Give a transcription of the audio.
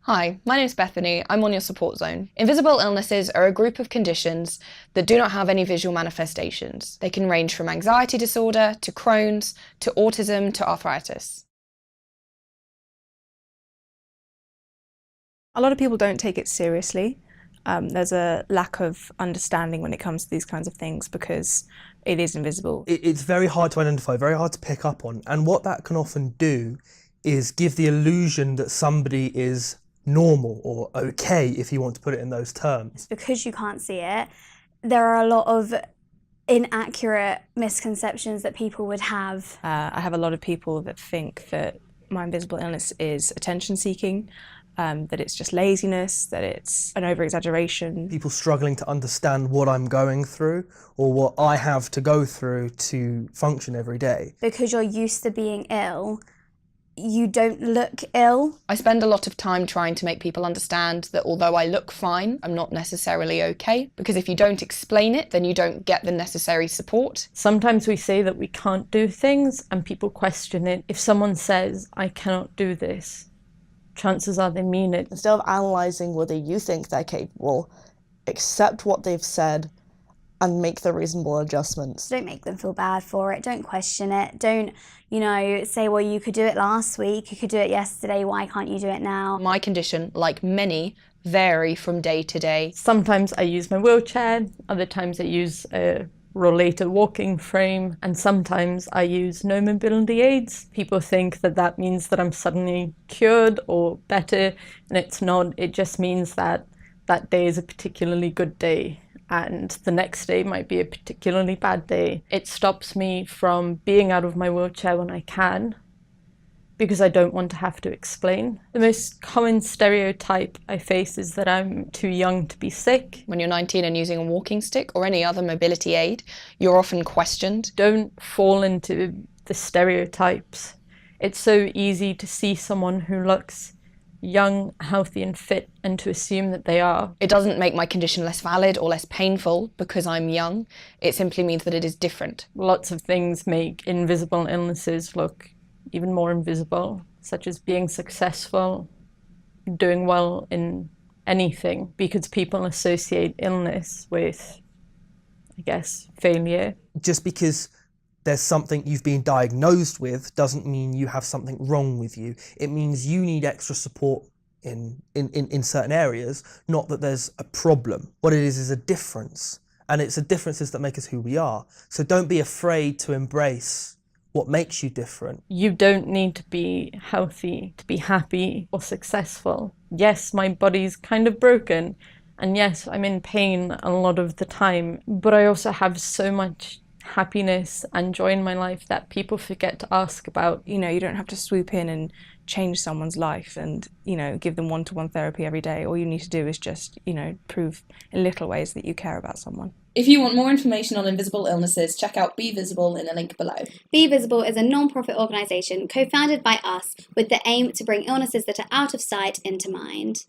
Hi, my name is Bethany. I'm on your support zone. Invisible illnesses are a group of conditions that do not have any visual manifestations. They can range from anxiety disorder to Crohn's to autism to arthritis. A lot of people don't take it seriously. There's a lack of understanding when it comes to these kinds of things because it is invisible. It's very hard to identify, very hard to pick up on. And what that can often do is give the illusion that somebody is normal or okay, if you want to put it in those terms. Because you can't see it, there are a lot of inaccurate misconceptions that people would have. I have a lot of people that think that my invisible illness is attention seeking, that it's just laziness, that it's an over-exaggeration. People struggling to understand what I'm going through or what I have to go through to function every day. Because you're used to being ill, you don't look ill. I spend a lot of time trying to make people understand that although I look fine, I'm not necessarily okay, because if you don't explain it, then you don't get the necessary support. Sometimes we say that we can't do things and people question it. If someone says, I cannot do this, chances are they mean it. Instead of analysing whether you think they're capable, accept what they've said and make the reasonable adjustments. Don't make them feel bad for it. Don't question it. Don't, say, well, you could do it last week, you could do it yesterday, why can't you do it now? My condition, like many, vary from day to day. Sometimes I use my wheelchair, other times I use a rollator walking frame, and sometimes I use no mobility aids. People think that that means that I'm suddenly cured or better, and it's not. It just means that that day is a particularly good day, and the next day might be a particularly bad day. It stops me from being out of my wheelchair when I can, because I don't want to have to explain. The most common stereotype I face is that I'm too young to be sick. When you're 19 and using a walking stick or any other mobility aid, you're often questioned. Don't fall into the stereotypes. It's so easy to see someone who looks young, healthy and fit and to assume that they are. It doesn't make my condition less valid or less painful because I'm young. It simply means that it is different. Lots of things make invisible illnesses look even more invisible, such as being successful, doing well in anything, because people associate illness with, I guess, failure. Just because there's something you've been diagnosed with doesn't mean you have something wrong with you. It means you need extra support in certain areas, not that there's a problem. What it is a difference, and it's the differences that make us who we are. So don't be afraid to embrace what makes you different. You don't need to be healthy to be happy or successful. Yes, my body's kind of broken, and yes, I'm in pain a lot of the time, but I also have so much happiness and joy in my life that people forget to ask about. You don't have to swoop in and change someone's life and, give them one-to-one therapy every day. All you need to do is just, prove in little ways that you care about someone. If you want more information on invisible illnesses, check out Be Visible in the link below. Be Visible is a non-profit organisation co-founded by us with the aim to bring illnesses that are out of sight into mind.